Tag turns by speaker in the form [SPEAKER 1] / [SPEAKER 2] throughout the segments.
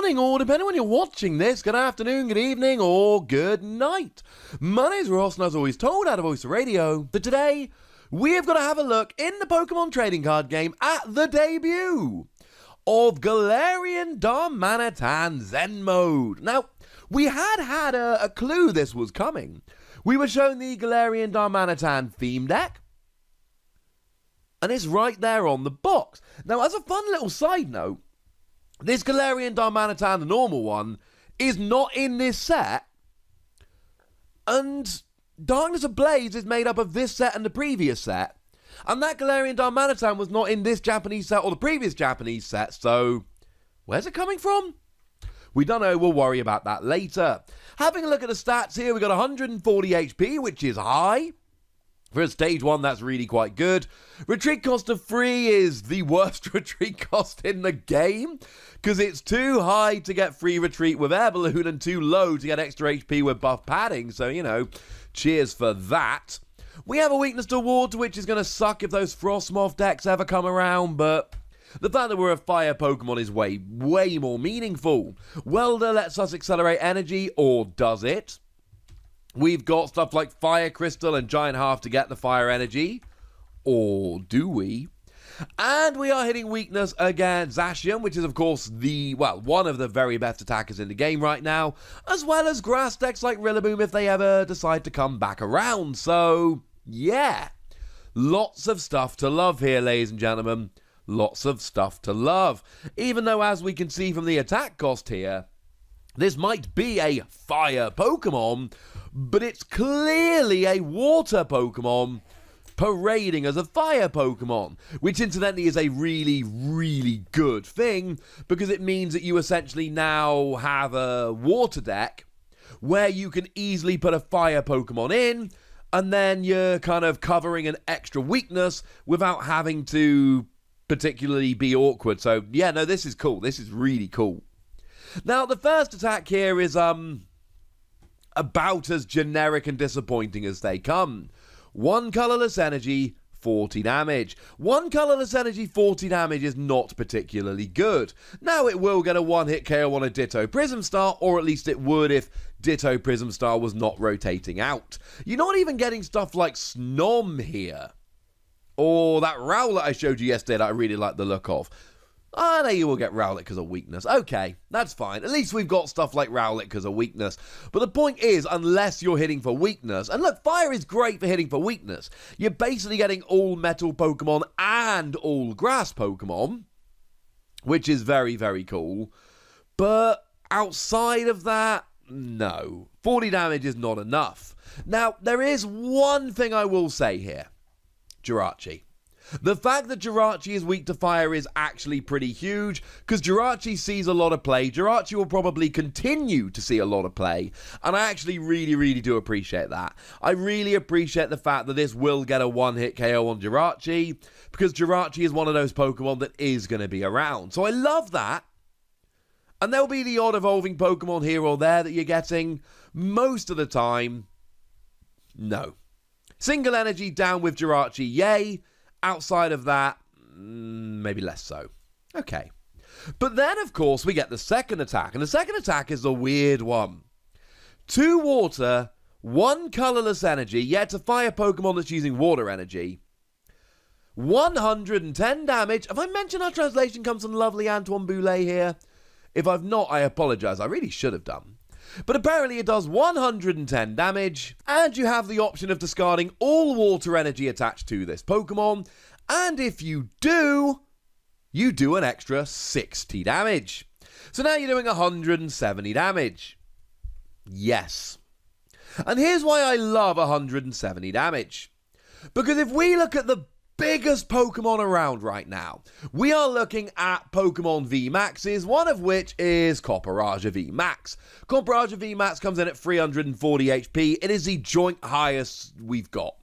[SPEAKER 1] morning, or depending on when you're watching this, good afternoon, good evening, or good night. My name's Ross, and as always told out of Voice Radio, that today we have got to have a look in the Pokemon trading card game at the debut of Galarian Darmanitan Zen Mode. Now, we had a clue this was coming. We were shown the Galarian Darmanitan theme deck, and it's right there on the box. Now, as a fun little side note, this Galarian Darmanitan, the normal one, is not in this set, and Darkness Ablaze is made up of this set and the previous set, and that Galarian Darmanitan was not in this Japanese set or the previous Japanese set, so where's it coming from? We don't know, we'll worry about that later. Having a look at the stats here, we got 140 HP, which is high. For a stage 1, that's really quite good. Retreat cost of 3 is the worst retreat cost in the game, because it's too high to get free retreat with Air Balloon and too low to get extra HP with buff padding, so, you know, cheers for that. We have a weakness to water, which is going to suck if those Frostmoth decks ever come around, but the fact that we're a fire Pokemon is way more meaningful. Welder lets us accelerate energy, or does it? We've got stuff like Fire Crystal and Giant Half to get the fire energy. Or do we? And we are hitting weakness against Zacian, which is, of course, one of the very best attackers in the game right now, as well as grass decks like Rillaboom if they ever decide to come back around. So, yeah. Lots of stuff to love here, ladies and gentlemen. Lots of stuff to love. Even though, as we can see from the attack cost here, this might be a fire Pokemon, but it's clearly a water Pokemon parading as a fire Pokemon, which incidentally is a really good thing, because it means that you essentially now have a water deck where you can easily put a fire Pokemon in, and then you're kind of covering an extra weakness without having to particularly be awkward. So yeah, no, this is cool. This is really cool. Now, the first attack here is about as generic and disappointing as they come. 1 colorless energy, 40 damage. 1 colorless energy, 40 damage is not particularly good. Now, it will get a one-hit KO on a Ditto Prism Star, or at least it would if Ditto Prism Star was not rotating out. You're not even getting stuff like Snom here, or that Rowlet I showed you yesterday that I really like the look of. I know you will get Rowlet because of weakness. Okay, that's fine. At least we've got stuff like Rowlet because of weakness. But the point is, unless you're hitting for weakness, and look, fire is great for hitting for weakness. You're basically getting all metal Pokemon and all grass Pokemon, which is very cool. But outside of that, no. 40 damage is not enough. Now, there is one thing I will say here. Jirachi. The fact that Jirachi is weak to fire is actually pretty huge, because Jirachi sees a lot of play. Jirachi will probably continue to see a lot of play, and I actually really do appreciate that. I really appreciate the fact that this will get a one-hit KO on Jirachi, because Jirachi is one of those Pokemon that is going to be around. So I love that. And there'll be the odd evolving Pokemon here or there that you're getting. Most of the time, no. Single energy down with Jirachi, yay. Outside of that, maybe less so. Okay. But then, of course, we get the second attack. And the second attack is the weird one. 2 water, 1 colorless energy, yet a fire Pokemon that's using water energy. 110 damage. Have I mentioned our translation comes from lovely Antoine Boulet here? If I've not, I apologize. I really should have done. But apparently it does 110 damage, and you have the option of discarding all water energy attached to this Pokemon, and if you do an extra 60 damage. So now you're doing 170 damage. Yes. And here's why I love 170 damage. Because if we look at the biggest Pokemon around right now, we are looking at Pokemon VMAXs, one of which is Copperajah VMAX. Copperajah VMAX comes in at 340 HP. It is the joint highest we've got.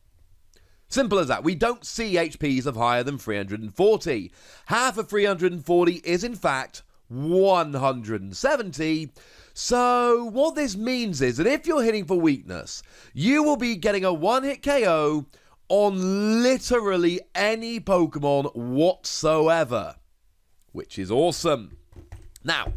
[SPEAKER 1] Simple as that. We don't see HPs of higher than 340. Half of 340 is in fact 170. So what this means is that if you're hitting for weakness, you will be getting a one-hit KO on literally any Pokemon whatsoever, which is awesome. Now,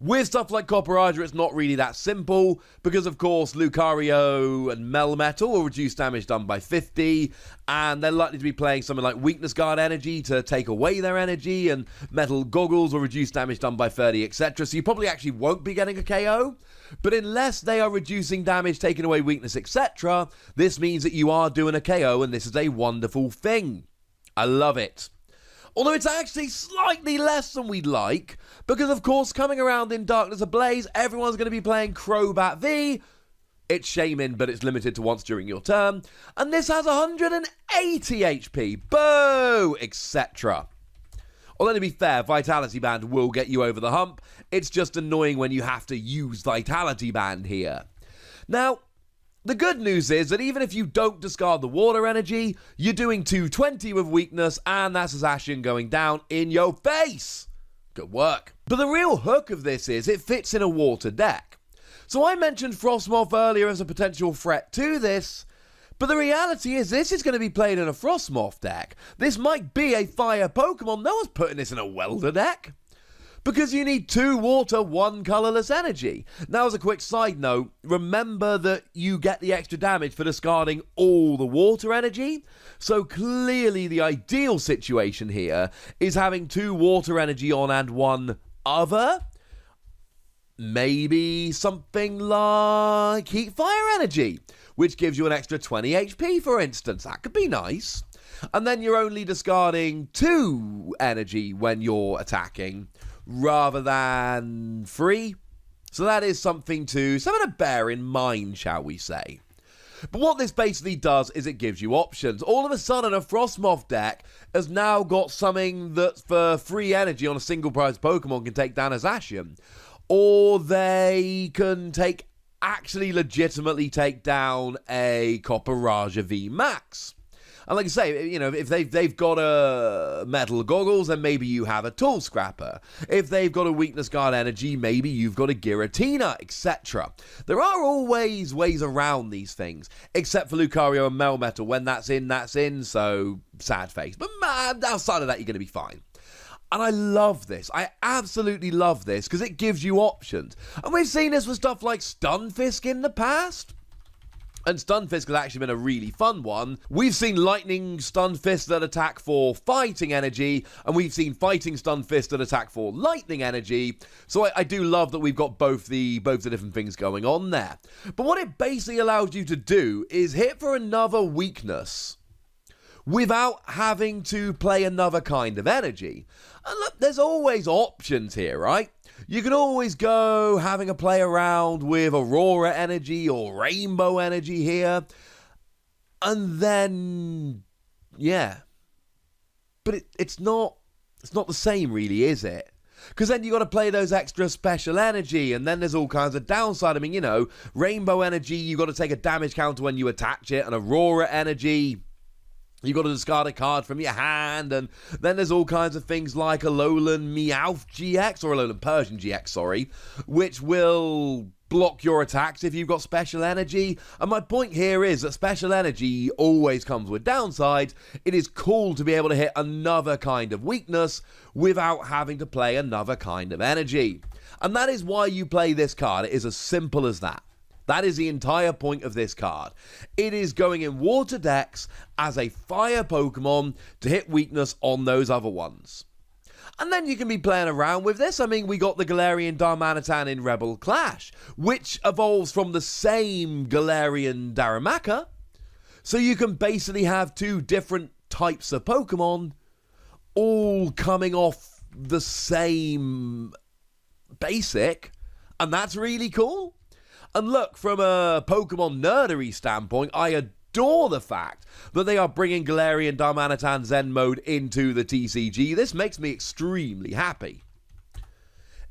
[SPEAKER 1] With stuff like Copperajah, it's not really that simple, because of course Lucario and Melmetal will reduce damage done by 50, and they're likely to be playing something like Weakness Guard Energy to take away their energy, and Metal Goggles will reduce damage done by 30, etc. So you probably actually won't be getting a KO, but unless they are reducing damage, taking away weakness, etc., this means that you are doing a KO, and this is a wonderful thing. I love it. Although it's actually slightly less than we'd like, because of course coming around in Darkness Ablaze, everyone's going to be playing Crobat V. It's Shaman, but it's limited to once during your turn. And this has 180 HP, boo, etc. Although to be fair, Vitality Band will get you over the hump. It's just annoying when you have to use Vitality Band here. Now, the good news is that even if you don't discard the water energy, you're doing 220 with weakness, and that's Zacian going down in your face. Good work. But the real hook of this is it fits in a water deck. So I mentioned Frostmoth earlier as a potential threat to this, but the reality is this is going to be played in a Frostmoth deck. This might be a fire Pokemon. No one's putting this in a welder deck, because you need 2 water, 1 colourless energy. Now, as a quick side note, remember that you get the extra damage for discarding all the water energy. So clearly the ideal situation here is having 2 water energy on and 1 other. Maybe something like Heat Fire energy, which gives you an extra 20 HP, for instance. That could be nice. And then you're only discarding 2 energy when you're attacking, rather than 3. So that is something to bear in mind, shall we say. But what this basically does is it gives you options. All of a sudden, a Frostmoth deck has now got something that for free energy on a single prize Pokemon can take down a Zacian. Or they can actually legitimately take down a Copperajah V Max. And like I say, you know, if they've got a Metal Goggles, then maybe you have a Tool Scrapper. If they've got a Weakness Guard Energy, maybe you've got a Giratina, etc. There are always ways around these things, except for Lucario and Melmetal. When that's in, so sad face. But outside of that, you're going to be fine. And I love this. I absolutely love this, because it gives you options. And we've seen this with stuff like Stunfisk in the past. And Stunfisk has actually been a really fun one. We've seen Lightning Stunfisk that attack for fighting energy, and we've seen Fighting Stunfisk that attack for lightning energy. So I do love that we've got both the different things going on there. But what it basically allows you to do is hit for another weakness without having to play another kind of energy. And look, there's always options here, right? You can always go having a play around with Aurora energy or Rainbow energy here. And then, yeah. But it's not the same really, is it? Because then you got to play those extra special energy, and then there's all kinds of downside. I mean, you know, Rainbow energy, you got to take a damage counter when you attach it, and Aurora energy, you got to discard a card from your hand, and then there's all kinds of things like Alolan Meowth GX, or Alolan Persian GX, sorry, which will block your attacks if you've got special energy. And my point here is that special energy always comes with downsides. It is cool to be able to hit another kind of weakness without having to play another kind of energy. And that is why you play this card. It is as simple as that. That is the entire point of this card. It is going in water decks as a fire Pokemon to hit weakness on those other ones. And then you can be playing around with this. I mean, we got the Galarian Darmanitan in Rebel Clash, which evolves from the same Galarian Darmanitan. So you can basically have 2 different types of Pokemon all coming off the same basic. And that's really cool. And look, from a Pokemon nerdery standpoint, I adore the fact that they are bringing Galarian Darmanitan Zen mode into the TCG. This makes me extremely happy.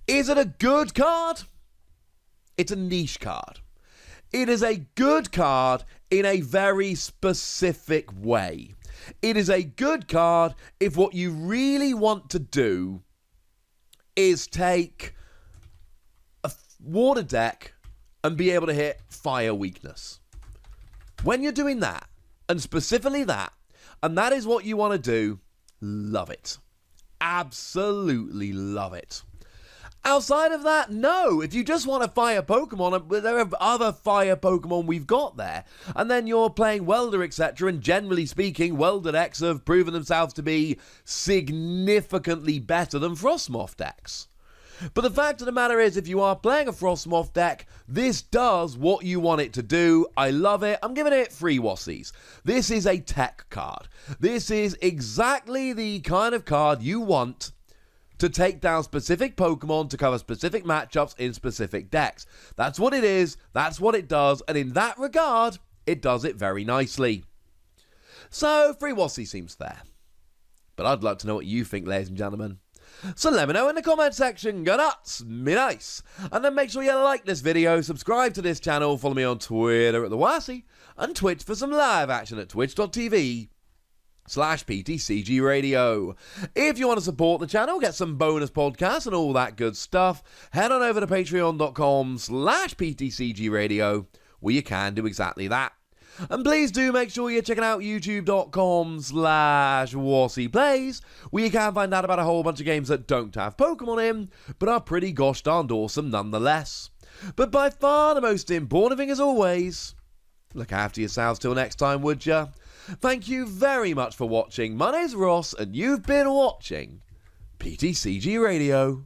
[SPEAKER 1] Is it a good card? It's a niche card. It is a good card in a very specific way. It is a good card if what you really want to do is take a water deck and be able to hit fire weakness. When you're doing that, and specifically that, and that is what you want to do, love it. Absolutely love it. Outside of that, no. If you just want a fire Pokemon, there are other fire Pokemon we've got there. And then you're playing Welder, etc. And generally speaking, Welder decks have proven themselves to be significantly better than Frostmoth decks. But the fact of the matter is, if you are playing a Frostmoth deck, this does what you want it to do. I love it. I'm giving it 3 Wassies. This is a tech card. This is exactly the kind of card you want to take down specific Pokemon to cover specific matchups in specific decks. That's what it is, that's what it does, and in that regard, it does it very nicely. So, 3 Wassy seems fair. But I'd like to know what you think, ladies and gentlemen. So let me know in the comment section, go nuts, me nice. And then make sure you like this video, subscribe to this channel, follow me on Twitter at the Wassy, and Twitch for some live action at twitch.tv/PTCGRadio. If you want to support the channel, get some bonus podcasts and all that good stuff, head on over to patreon.com/PTCGRadio, where you can do exactly that. And please do make sure you're checking out youtube.com/WassyPlays, where you can find out about a whole bunch of games that don't have Pokemon in, but are pretty gosh darned awesome nonetheless. But by far the most important thing as always, look after yourselves till next time, would ya? Thank you very much for watching. My name's Ross, and you've been watching PTCG Radio.